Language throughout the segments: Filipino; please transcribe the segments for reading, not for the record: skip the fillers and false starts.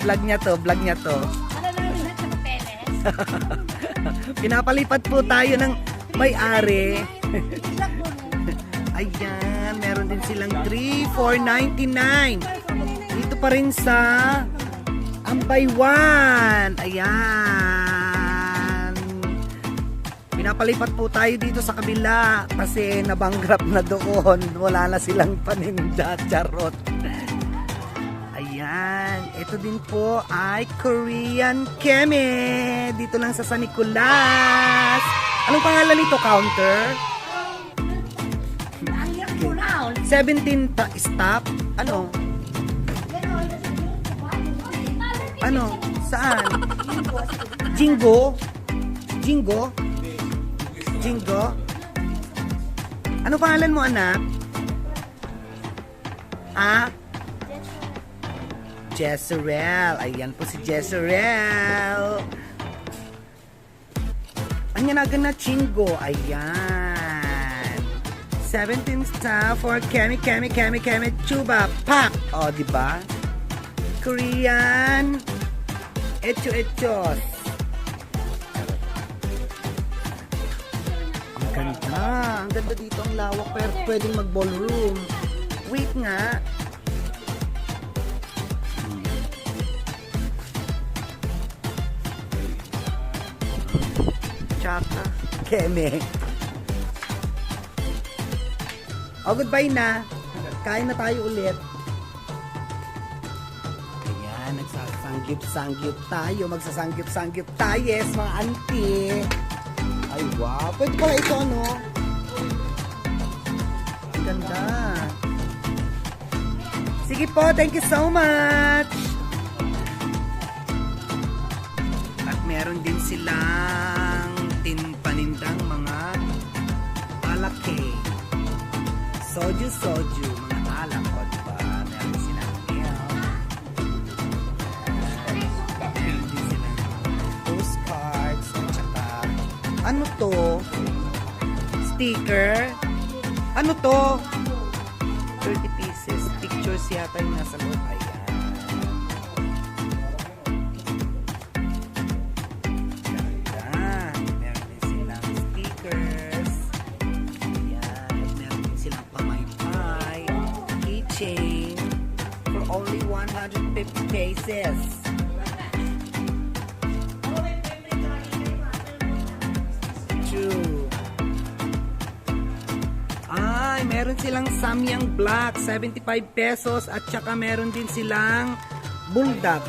Vlog niya to, vlog niya to. Ano na rin sa papeles? Pinapalipat po tayo ng may-ari. Ayan, meron din silang 3,499. Dito pa rin sa Ambay 1. Ayan. Pinapalipat po tayo dito sa kabila kasi nabangrap na doon. Wala na silang paninda, charot. Ayan, ito din po ay Korean Keme. Dito lang sa San Nicolas. Anong pangalan nito? Counter? 17 stop? Ano? Ano? Saan? Jingo? Jingo? Jingo? Ano pangalan mo, anak? Ah? Jezreel. Ayan po si Jezreel. Anya na na chingo. Ayan. 17 star for Kemi Chuba. Pak. O, diba? Korean. Echos. Ang ganda. Ang ganda dito. Ang lawak. Pero pwedeng mag-ballroom. Wait nga. Tsaka, Keme. O, goodbye na. Kain na tayo ulit. Ayan, nagsasanggip-sanggip tayo. Magsasanggip-sanggip tayo, yes, mga auntie. Ay, wow. Pwede pala ito, ano? Ang ganda. Sige po, thank you so much. At meron din silang panindang mga alake. Soju, mga alak, o diba? Meron silang meron din silang postcards, at saka ano to? Sticker? Ano to? 30 pieces. Pictures yata yung nasa loob. Ayan. For only 150 pesos. True. Ay, meron silang Samyang Black, 75 pesos. At saka meron din silang Bulldog.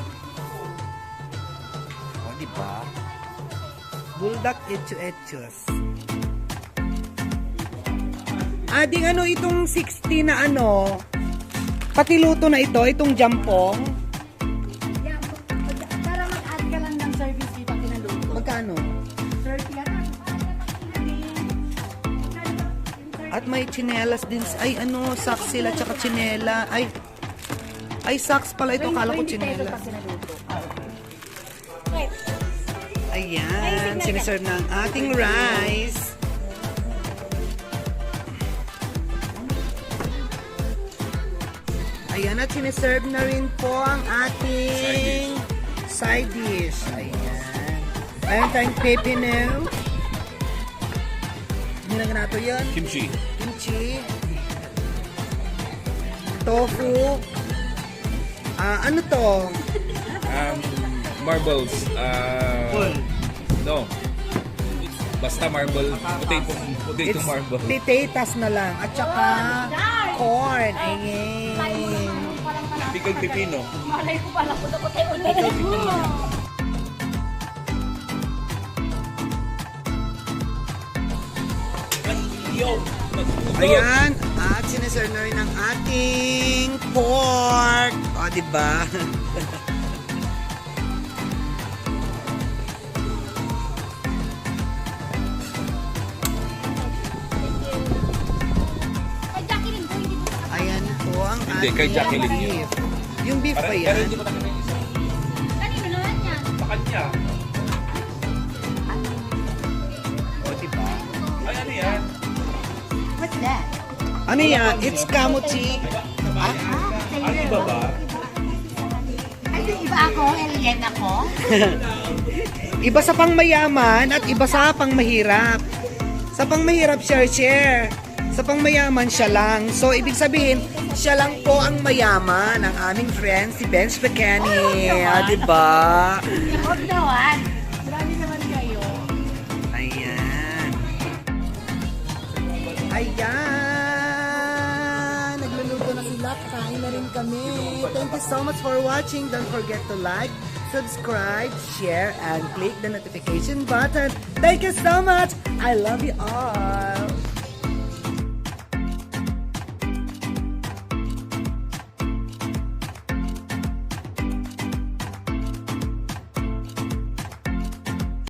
O, diba? Bulldog Echos. Ading ano itong 60 na ano? Patiluto na ito, itong jampong. Yeah, para mag-add ka lang ng service dito pinaluto. Magkano? 30 yan. At may tsinelas din. Ay, ano, socks sila, tsaka tsinela. Ay, socks pala ito. Kala ko tsinela. Ayan, siniserve ng ating rice. Ayan, at siniserve na rin po ang ating side dish. Ayan. Ayan tayong pepe now. Hindi na nato yun. Kimchi. Tofu. Ano to? Marbles. No. Basta marble. Potato marble. Potatoes na lang. At saka corn. Ayan. Pickled pipino. Malay ko pala ko tayo Ayan. At siniserve na rin ang ating pork. O, diba? Ayan po ang Hindi, ating kay Jacqueline yun. beef. Yung beef pa Pero yan. hindi ko nakita yung isa. Kanino naman yan? Sa kanya. O, diba? Ay, ano yan? What's that? Ano yan? It's kamuchi. Ang iba ba? Ay, Pwede iba ako, alien ako. Iba sa pangmayaman at iba sa pangmahirap. Sa pangmahirap, share. Sa pangmayaman, siya lang. So, ibig sabihin, siya lang po ang mayaman, ang aming friend, si Ben Spaghetti. Diba? Huwag naman. Marami naman kayo. Ayan. Nagluluto na sila. Kain na rin kami. Thank you so much for watching. Don't forget to like, subscribe, share, and click the notification button. Thank you so much. I love you all.